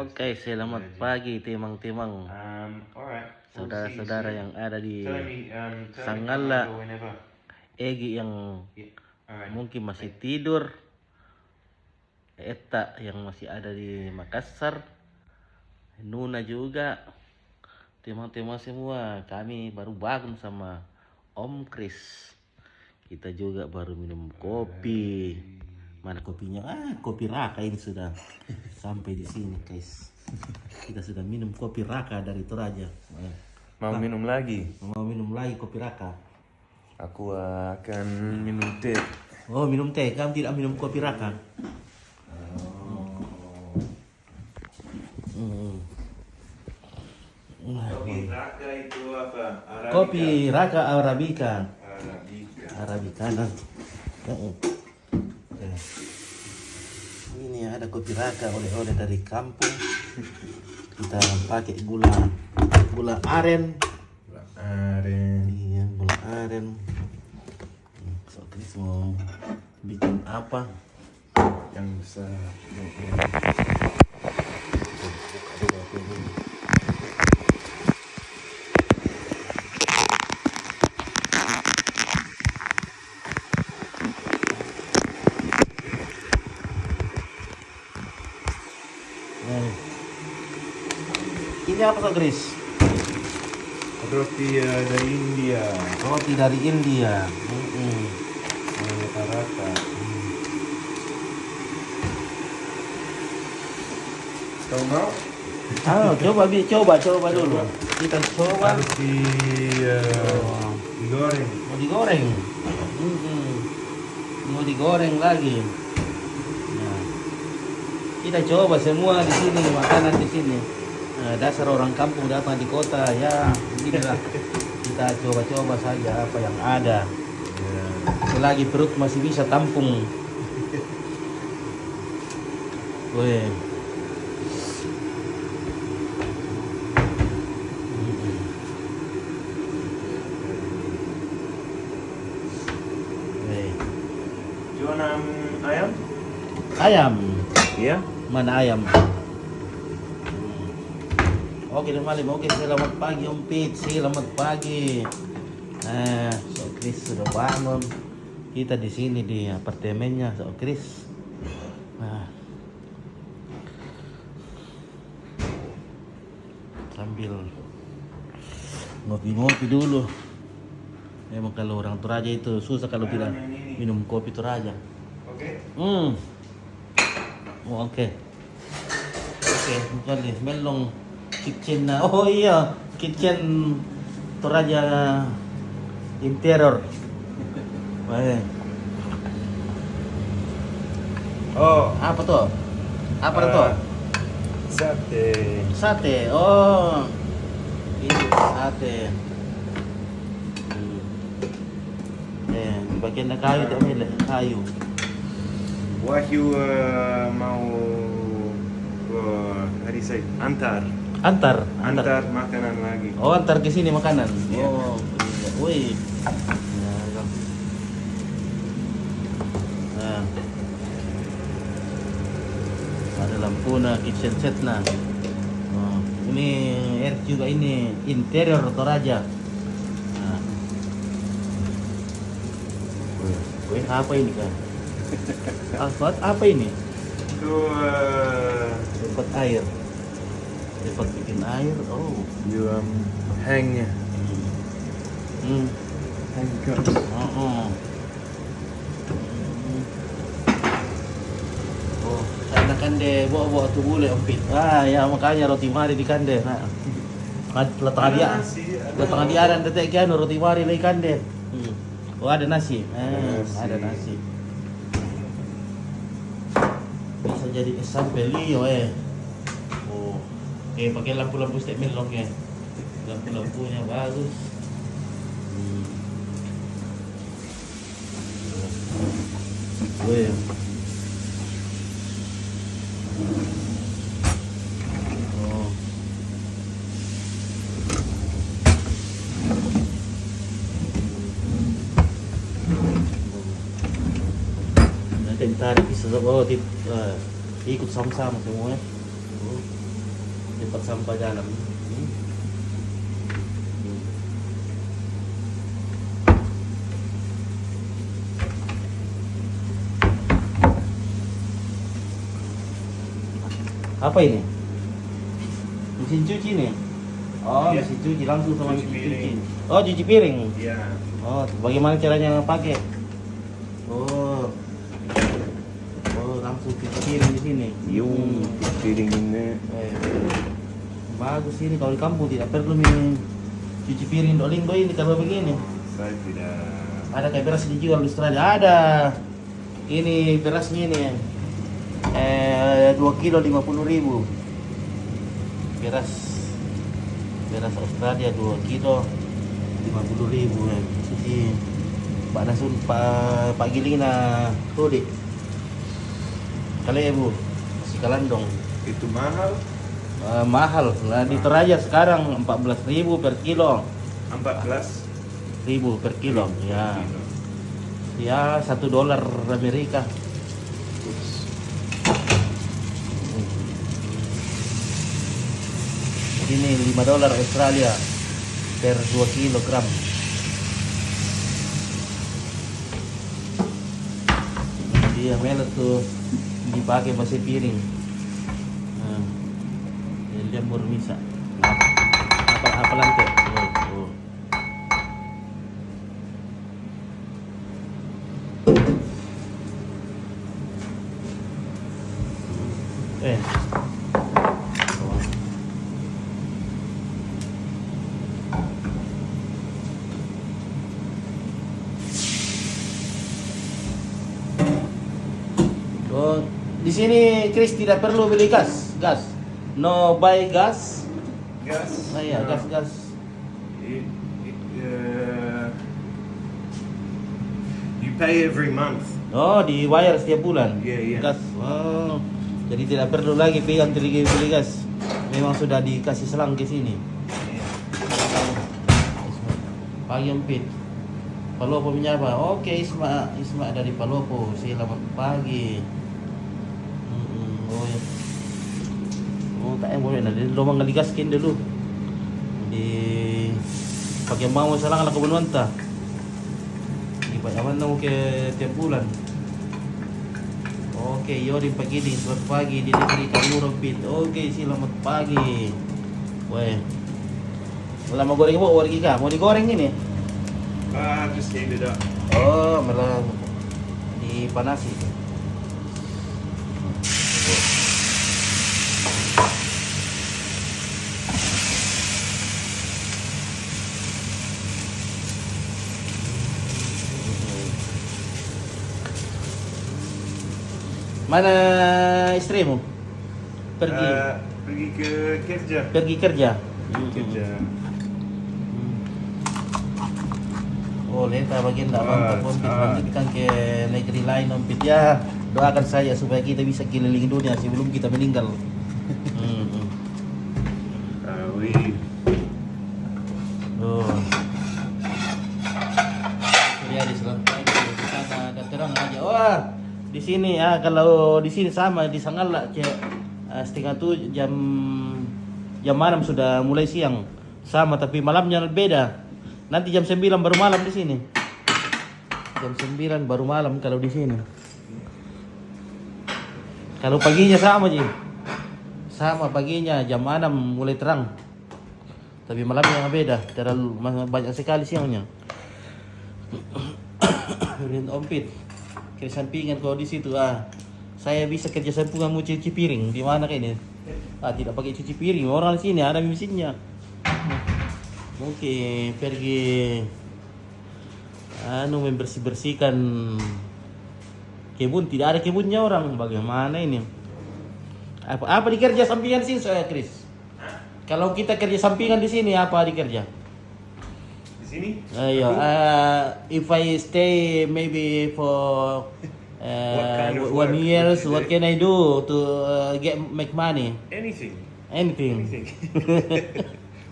Oke, selamat pagi timang-timang Alright. saudara-saudara yang ada di Tell me when I Sanggala, go whenever. Egi yang Yeah. Alright. mungkin masih tidur, Eta yang masih ada di Makassar, Nuna juga, timang-timang semua. Kami baru bangun sama Om Kris. Kita juga baru minum kopi. Mana kopinya? Kopi Raka ini sudah sampai di sini, guys. Kita sudah minum kopi Raka dari Toraja. Mau minum lagi? Mau minum lagi kopi Raka? Aku akan minum teh. Oh, minum teh. Kamu tidak minum kopi Raka? Kopi Raka itu apa? Arabica. Kopi Raka Arabica. Arabica. Arabica. Ini ada kopi Raka oleh-oleh dari kampung. Kita pakai gula aren. Gula aren. Iya, gula aren. So, Chris mau bikin apa? Yang besar. Ini apa tuh, Chris? Roti dari India. Roti dari India. Rata-rata. Kau mau? Coba dulu. Kita coba. Harus digoreng. Mau digoreng. Mau digoreng lagi. Nah, kita coba semua di sini, makanan di sini. Dasar orang kampung datang di kota, ya inilah. Kita coba-coba saja apa yang ada. Selagi perut masih bisa tampung. Weh. Jualan ayam? Ayam. Iya. Mana ayam? Oke, selamat pagi Om Pit, selamat pagi. So Chris sudah bangun. Kita di sini di apartemennya So Chris. Sambil ngopi-ngopi dulu. Memang kalau orang Toraja itu susah kalau tidak minum kopi Toraja. Oke. Oke, bukan nih, melong kitchen na. Oh iya, kitchen Toraja interior. Baik. Oh, Apa tuh? Apa tuh? Sate. Sate. Oh, ini sate. Bagian kayu tak milik kayu. Wahyu mau how do you say? Antar makanan lagi. Oh, antar ke sini makanan. Iya. Oh, wih. Nah, ada lampu na kitchen set na. Oh, ini air juga ini interior Toraja. Nah. Wih, apa ini kan? Apa ini? Itu Tempat air. Tempat bikin air. Oh. you hang cups. Oh, sana kande bawa tu boleh Pit. Ya makanya roti mari di kande. Nah. Letak dia ada detek kan roti mari lagi kande. Oh, ada nasi. Ada nasi. Bisa jadi sampelio Oh. Pakai lampu-lampu step melong ya. Lampu-lampunya bagus. Weh. Oh. Nanti tarik bisa ikut sama-sama semuanya. tempat sampah dalam. Apa ini? Mesin cuci nih. Oh, Iya. mesin cuci langsung sama Cuci mesin piring. cuci. Oh, cuci piring. Ya. Oh, bagaimana caranya pakai? Oh. Oh, langsung cuci piring di sini. Yung piring ini. Eh, bagus ini kalau di kampung tidak perlu nih cuci piring doling ini kalau begini. Saya tidak. Ada kayak beras dijual di Australia. Ada. Ini berasnya ini. 2 kilo 50.000. Beras Australia 2 kilo 50.000 ya. Jadi Pak Nasun Pak Giling na tuli. Kalebu masih kalandong. Itu mahal. Mahal. Nah, di Toraja sekarang 14.000 per kilo. 14 per kilo. Ya. kilo. Ya, $1 Amerika. Ini $5 Australia per 2 kilogram. Dia melet tuh dipakai masih piring. Nah, dia baru bisa. Apa lantai? Oh. Oh, di sini Chris tidak perlu beli gas. No buy gas. Gas. Oh iya, gas. You pay every month. Oh, di wire setiap bulan. Iya. Gas. Oh. Jadi tidak perlu lagi pegang beli gas. Memang sudah dikasih selang ke sini. Pagi Empit. Palopo menyapa. Oke, Isma dari Palopo. Selamat pagi. Oh ya. Oh, tak boleh na. Di lumang ngaligaskin dulu. Di pakai mau salang ala kebenuan ta. Di payaman na mo ke tiap bulan. Oke, Yori pagi di selamat pagi di negeri Kamuro Pit. Oke, selamat pagi. Weh. Wala mau goreng po, wargi ka. Mau digoreng ini? Just heat it up. Oh, malah dipanasi. Mana istrimu? Pergi Pergi ke kerja. kerja. Kerja. Oh, leta bagian tak mantap Ompit, Ah. lanjutkan ke negeri lain Ompit ya. Doakan saja supaya kita bisa keliling dunia sebelum kita meninggal. We Oh. Ya di selatan di sana ada terang aja. Wah, di sini ya kalau di sini sama di Sangala setengah tuh jam 6 sudah mulai siang. Sama tapi malamnya beda. Nanti jam 9 baru malam di sini. Jam 9 baru malam kalau di sini. Kalau paginya sama Ji. Sama paginya jam 6 mulai terang. Tapi malamnya beda, terlalu banyak sekali siangnya. Rin Ompit. Kerja sampingan kalau di situ saya bisa kerja sampingan mau cuci piring. Di mana kayak ini? Tidak pakai cuci piring. Orang di sini ada mesinnya. Mungkin pergi membersihkan kebun, tidak ada kebunnya orang. Bagaimana ini? Apa dikerja sampingan sini saya Chris? Kalau kita kerja sampingan di sini apa dikerja? di sini. Ayo, if I stay maybe for kind of 1 work year, would you what do? can I do to make money? Anything. Anything.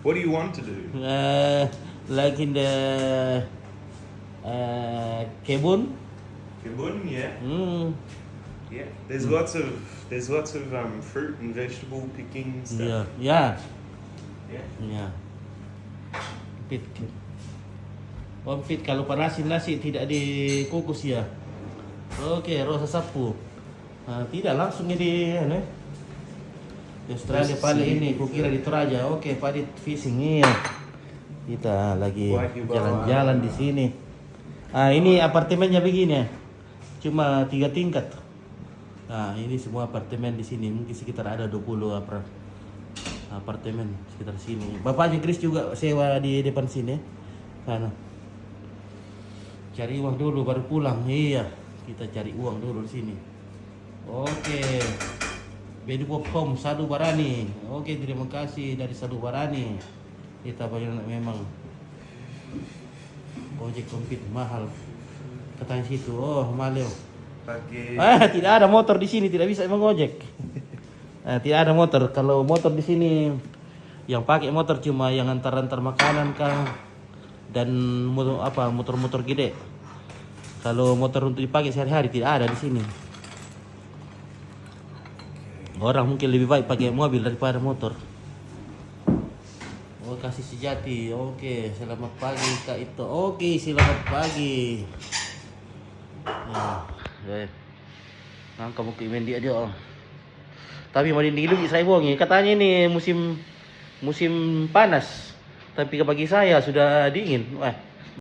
What do you want to do? Like in the kebun. Kebun, yeah. Yeah, there's lots of fruit and vegetable picking Iya, stuff. ya, Yeah. ya. Pit. Om Pit, kalau panasin nasi tidak dikukus ya. Oke, rosa sapu. Nah, tidak langsung di di Australia paling ini, kukira di Toraja. Oke, Padit fishing iya. Kita lagi jalan-jalan di sini. Ah, ini apartemennya begini ya. Cuma 3 tingkat. Nah, ini semua apartemen di sini. Mungkin sekitar ada 20 apartemen sekitar sini. Bapaknya Chris juga sewa di depan sini. Sana. Cari uang dulu baru pulang. Iya, kita cari uang dulu di sini. Oke. Bedi Pop Home Sadu Barani. Oke, terima kasih dari Sadu Barani. Kita memang ojek komplit mahal. Katanya situ. Oh, Maleo. Pakai Tidak ada motor di sini, tidak bisa mengojek. Tidak ada motor. Kalau motor di sini yang pakai motor cuma yang antar-antar makanan kah dan motor-motor gede. Kalau motor untuk dipakai sehari-hari tidak ada di sini. Orang mungkin lebih baik pakai mobil daripada motor. Oh, kasih sejati. Oke, selamat pagi Kak itu. Oke, selamat pagi. Nangka mau kimen dia. Tapi mau dinilu saya bongi. Katanya ini musim panas. Tapi bagi saya sudah dingin. Wah.